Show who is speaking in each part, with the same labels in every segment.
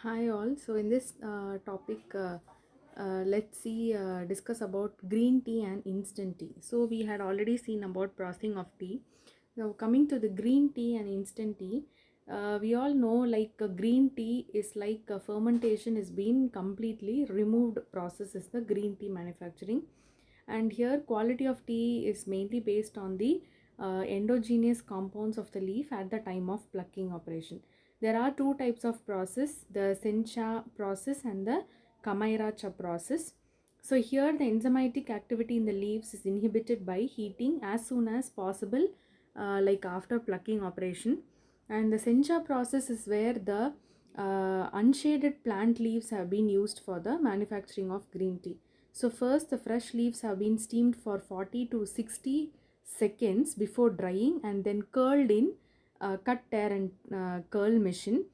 Speaker 1: Hi all. So in this topic, let's see discuss about green tea and instant tea. So we had already seen about processing of tea. Now coming to the green tea and instant tea, we all know like green tea is like fermentation is being completely removed process is the green tea manufacturing, and here quality of tea is mainly based on the endogenous compounds of the leaf at the time of plucking operation. There are two types of process, the sencha process and the Kamairacha process. So here the enzymatic activity in the leaves is inhibited by heating as soon as possible, like after plucking operation. And the sencha process is where the unshaded plant leaves have been used for the manufacturing of green tea. So first the fresh leaves have been steamed for 40 to 60 seconds before drying and then curled in cut tear and curl machine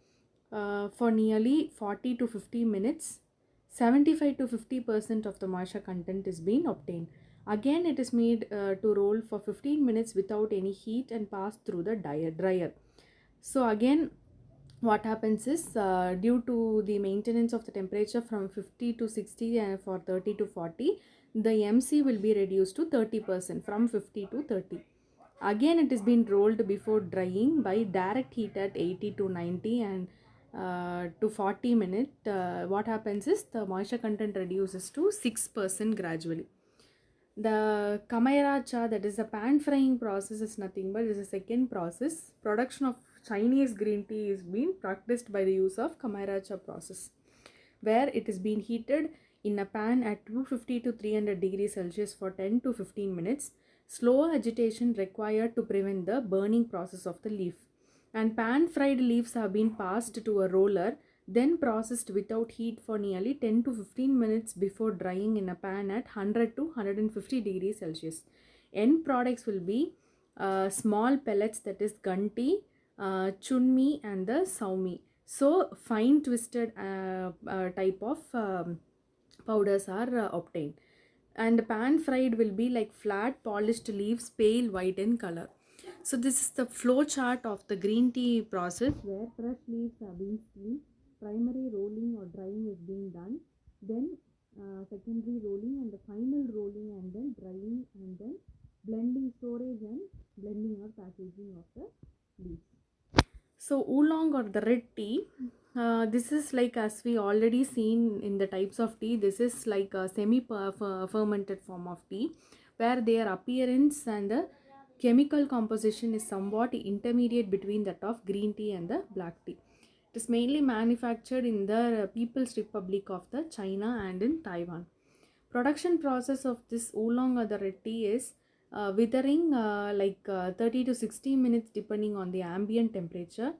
Speaker 1: for nearly 40 to 50 minutes. 75 to 50% of the moisture content is being obtained. Again it is made to roll for 15 minutes without any heat and pass through the dryer. So again what happens is due to the maintenance of the temperature from 50 to 60 and for 30 to 40, the MC will be reduced to 30% from 50 to 30. Again it is being rolled before drying by direct heat at 80 to 90 and to 40 minutes. What happens is the moisture content reduces to 6% gradually. The Kamairacha, that is the pan frying process, is nothing but is a second process. Production of Chinese green tea is being practiced by the use of Kamairacha process, where it is being heated in a pan at 250 to 300 degrees Celsius for 10 to 15 minutes. Slow agitation required to prevent the burning process of the leaf. And pan fried leaves have been passed to a roller, then processed without heat for nearly 10 to 15 minutes before drying in a pan at 100 to 150 degrees Celsius. End products will be small pellets, that is ganti, chunmi and the saumi. So fine twisted type of powders are obtained. And pan fried will be like flat polished leaves, pale white in color. So this is the flow chart of the green tea process, where fresh leaves are being steamed, primary rolling or drying is being done, then secondary rolling and the final rolling and then drying and then blending, storage and blending or packaging of the leaves. So oolong or the red tea, this is like, as we already seen in the types of tea, this is like a semi fermented form of tea, where their appearance and the chemical composition is somewhat intermediate between that of green tea and the black tea. It is mainly manufactured in the People's Republic of the China and in Taiwan. Production process of this oolong or the red tea is withering 30 to 60 minutes depending on the ambient temperature.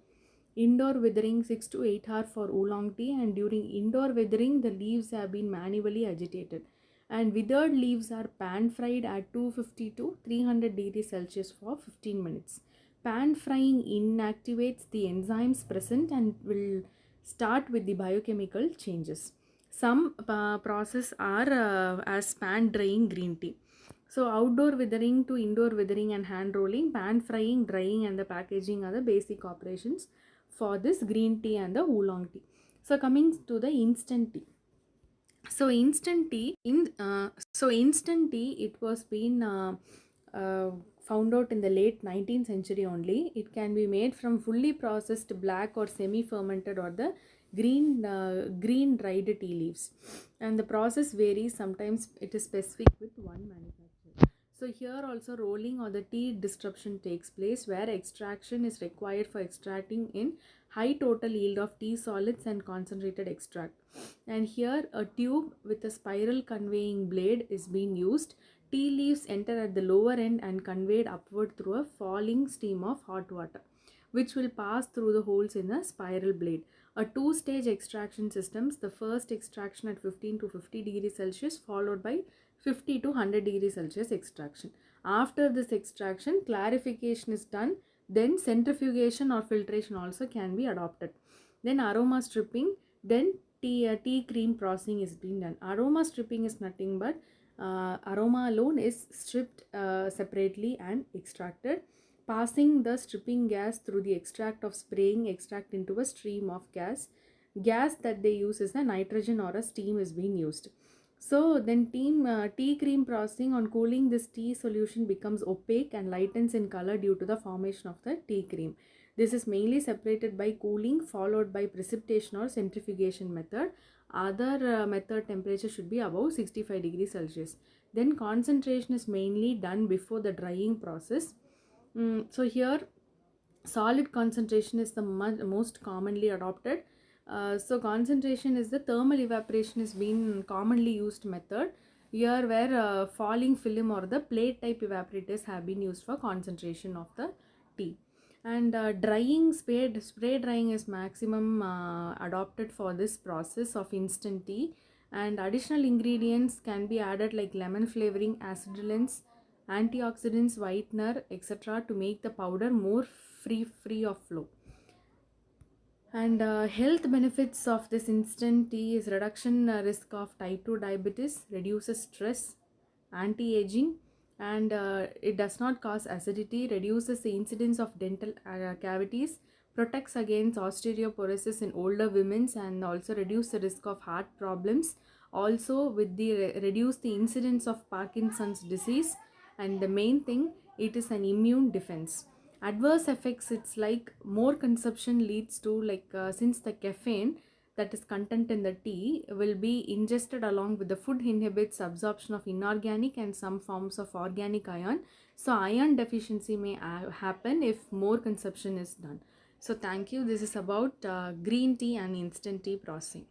Speaker 1: Indoor withering 6 to 8 hours for oolong tea, and during indoor withering the leaves have been manually agitated, and withered leaves are pan fried at 250 to 300 degrees Celsius for 15 minutes. Pan frying inactivates the enzymes present and will start with the biochemical changes. Some process are as pan drying green tea. So outdoor withering to indoor withering and hand rolling, pan frying, drying and the packaging are the basic operations for this green tea and the oolong tea. So coming to the instant tea. So instant tea, it was been uh, found out in the late 19th century only. It can be made from fully processed black or semi fermented or the green dried tea leaves, and the process varies. Sometimes it is specific with one manufacturer. So here also rolling or the tea disruption takes place, where extraction is required for extracting in high total yield of tea solids and concentrated extract. And here a tube with a spiral conveying blade is being used. Tea leaves enter at the lower end and conveyed upward through a falling stream of hot water, which will pass through the holes in the spiral blade. A two-stage extraction systems, the first extraction at 15 to 50 degrees Celsius followed by 50 to 100 degrees Celsius extraction. After this extraction, clarification is done, then centrifugation or filtration also can be adopted. Then aroma stripping, then tea cream processing is being done. Aroma stripping is nothing but aroma alone is stripped separately and extracted, passing the stripping gas through the extract of spraying extract into a stream of gas. gas that they use is a nitrogen or a steam is being used. So then tea cream processing, on cooling, this tea solution becomes opaque and lightens in color due to the formation of the tea cream. This is mainly separated by cooling followed by precipitation or centrifugation method. Other method temperature should be above 65 degrees Celsius. Then concentration is mainly done before the drying process. So here solid concentration is the most commonly adopted. So concentration is the thermal evaporation is been commonly used method here, where falling film or the plate type evaporators have been used for concentration of the tea. And drying, spray drying is maximum adopted for this process of instant tea, and additional ingredients can be added like lemon flavoring, acidulants, antioxidants, whitener, etc. to make the powder more free of flow. And health benefits of this instant tea is reduction risk of type 2 diabetes, reduces stress, anti-aging, and it does not cause acidity, reduces the incidence of dental cavities, protects against osteoporosis in older women, and also reduce the risk of heart problems. Also with the reduce the incidence of Parkinson's disease, and the main thing, it is an immune defense. Adverse effects, it's like more consumption leads to like since the caffeine that is content in the tea will be ingested along with the food, inhibits absorption of inorganic and some forms of organic iron, so iron deficiency may happen if more consumption is done. So thank you. This is about green tea and instant tea processing.